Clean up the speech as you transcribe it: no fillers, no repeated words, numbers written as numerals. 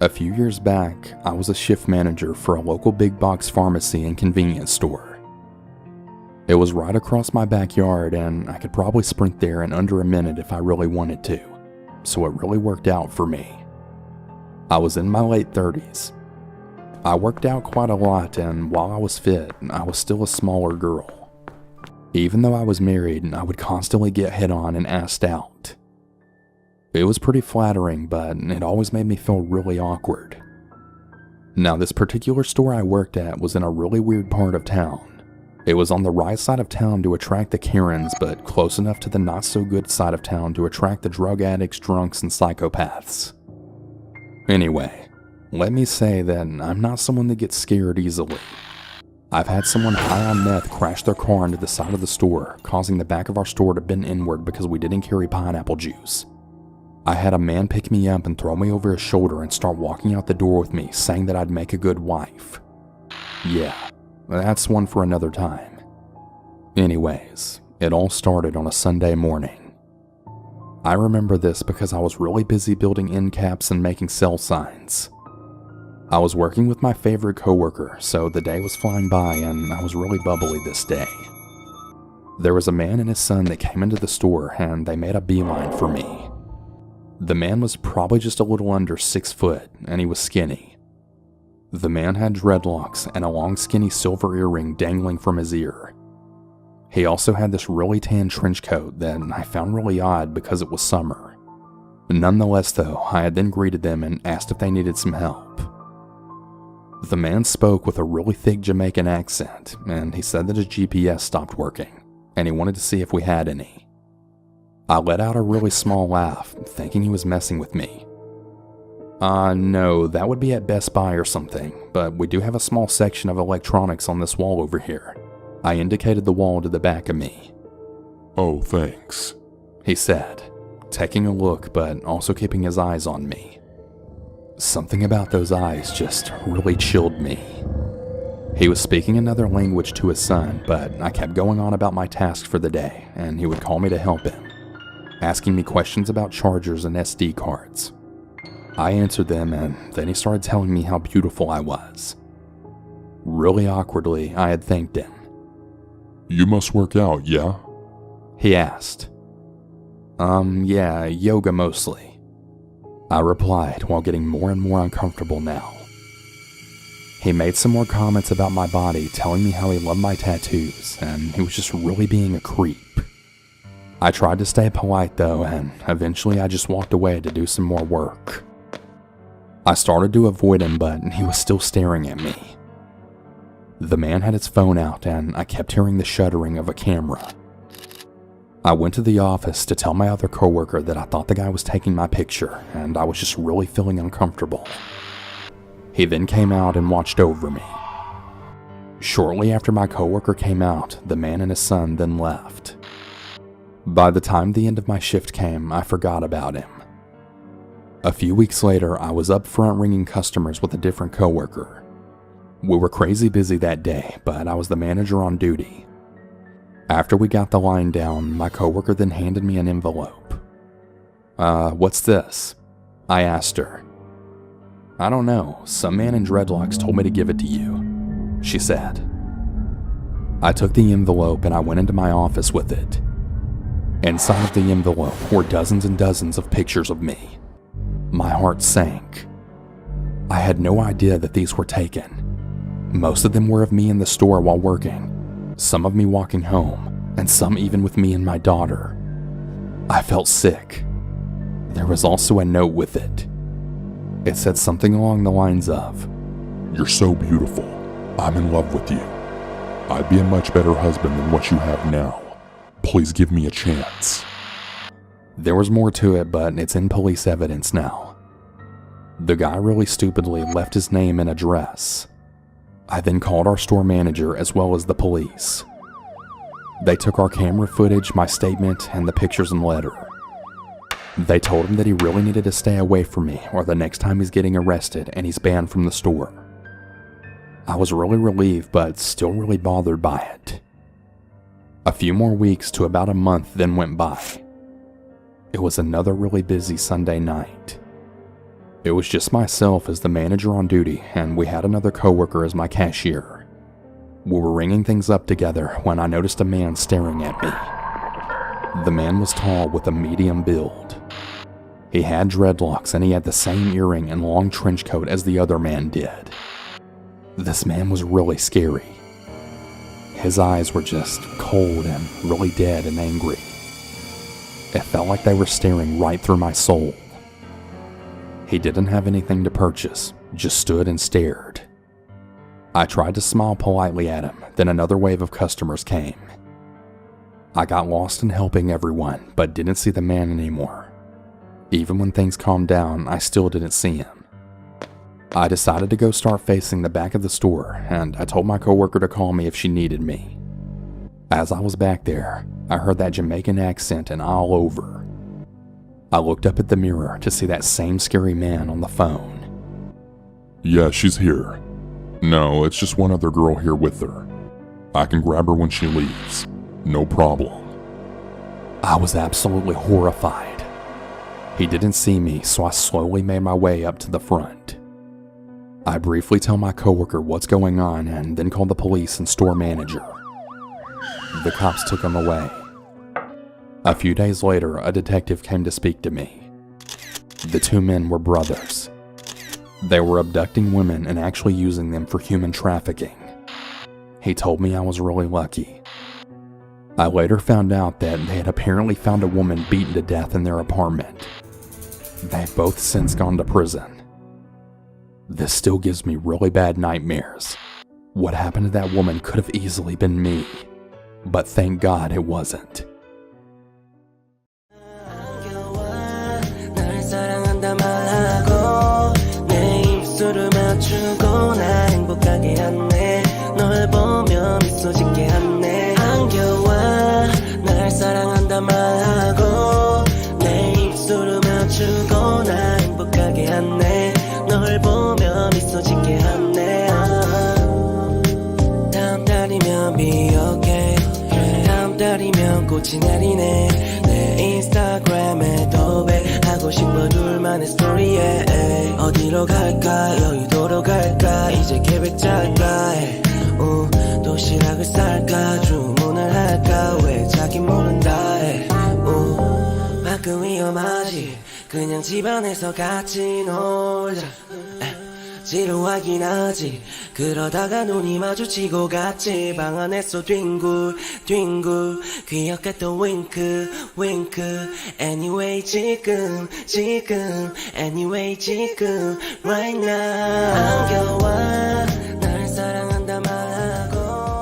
A few years back, I was a shift manager for a local big box pharmacy and convenience store. It was right across my backyard, and I could probably sprint there in under a minute if I really wanted to, so it really worked out for me. I was in my late 30s. I worked out quite a lot, and while I was fit, I was still a smaller girl. Even though I was married, I would constantly get hit on and asked out. It was pretty flattering, but it always made me feel really awkward. Now, this particular store I worked at was in a really weird part of town. It was on the right side of town to attract the Karens, but close enough to the not-so-good side of town to attract the drug addicts, drunks, and psychopaths. Anyway, let me say that I'm not someone that gets scared easily. I've had someone high on meth crash their car into the side of the store, causing the back of our store to bend inward because we didn't carry pineapple juice. I had a man pick me up and throw me over his shoulder and start walking out the door with me, saying that I'd make a good wife. Yeah, that's one for another time. Anyways, it all started on a Sunday morning. I remember this because I was really busy building end caps and making sell signs. I was working with my favorite coworker, so the day was flying by and I was really bubbly this day. There was a man and his son that came into the store and they made a beeline for me. The man was probably just a little under 6 foot and he was skinny. The man had dreadlocks and a long skinny silver earring dangling from his ear. He also had this really tan trench coat that I found really odd because it was summer. Nonetheless though, I had then greeted them and asked if they needed some help. The man spoke with a really thick Jamaican accent, and he said that his GPS stopped working, and he wanted to see if we had any. I let out a really small laugh, thinking he was messing with me. No, that would be at Best Buy or something, but we do have a small section of electronics on this wall over here. I indicated the wall to the back of me. Oh, thanks, he said, taking a look but also keeping his eyes on me. Something about those eyes just really chilled me. He was speaking another language to his son, but I kept going on about my task for the day, and he would call me to help him, asking me questions about chargers and SD cards. I answered them, and then he started telling me how beautiful I was. Really awkwardly, I had thanked him. You must work out, yeah? He asked. Yeah, yoga mostly. I replied while getting more and more uncomfortable now. He made some more comments about my body, telling me how he loved my tattoos, and he was just really being a creep. I tried to stay polite though, and eventually I just walked away to do some more work. I started to avoid him, but he was still staring at me. The man had his phone out, and I kept hearing the shuddering of a camera. I went to the office to tell my other coworker that I thought the guy was taking my picture, and I was just really feeling uncomfortable. He then came out and watched over me. Shortly after my coworker came out, the man and his son then left. By the time the end of my shift came, I forgot about him. A few weeks later, I was up front ringing customers with a different coworker. We were crazy busy that day, but I was the manager on duty. After we got the line down, my coworker then handed me an envelope. What's this? I asked her. I don't know, some man in dreadlocks told me to give it to you, she said. I took the envelope and I went into my office with it. Inside of the envelope were dozens and dozens of pictures of me. My heart sank. I had no idea that these were taken. Most of them were of me in the store while working. Some of me walking home, and some even with me and my daughter. I felt sick. There was also a note with it. It said something along the lines of, You're so beautiful. I'm in love with you. I'd be a much better husband than what you have now. Please give me a chance. There was more to it, but it's in police evidence now. The guy really stupidly left his name and address. I then called our store manager as well as the police. They took our camera footage, my statement, and the pictures and letter. They told him that he really needed to stay away from me or the next time he's getting arrested and he's banned from the store. I was really relieved but still really bothered by it. A few more weeks to about a month then went by. It was another really busy Sunday night. It was just myself as the manager on duty, and we had another coworker as my cashier. We were ringing things up together when I noticed a man staring at me. The man was tall with a medium build. He had dreadlocks and he had the same earring and long trench coat as the other man did. This man was really scary. His eyes were just cold and really dead and angry. It felt like they were staring right through my soul. He didn't have anything to purchase, just stood and stared. I tried to smile politely at him, then another wave of customers came. I got lost in helping everyone, but didn't see the man anymore. Even when things calmed down, I still didn't see him. I decided to go start facing the back of the store, and I told my coworker to call me if she needed me. As I was back there, I heard that Jamaican accent and all over. I looked up at the mirror to see that same scary man on the phone. Yeah, she's here. No, it's just one other girl here with her. I can grab her when she leaves. No problem. I was absolutely horrified. He didn't see me, so I slowly made my way up to the front. I briefly tell my coworker what's going on and then call the police and store manager. The cops took him away. A few days later, a detective came to speak to me. The two men were brothers. They were abducting women and actually using them for human trafficking. He told me I was really lucky. I later found out that they had apparently found a woman beaten to death in their apartment. They've both since gone to prison. This still gives me really bad nightmares. What happened to that woman could have easily been me, but thank God it wasn't. 꽃이 내리네 내 인스타그램에 도배하고 싶어 둘만의 스토리에 어디로 갈까 여의도로 갈까 이제 계획 짤까 도시락을 쌀까 주문을 할까 왜 자기 모른다 해 밖은 위험하지 그냥 집안에서 같이 놀자 지루하긴 하지 그러다가 눈이 마주치고 갔지 방 안에서 뒹굴 귀엽겠던 윙크 Anyway 지금 Anyway 지금 Right now 안겨와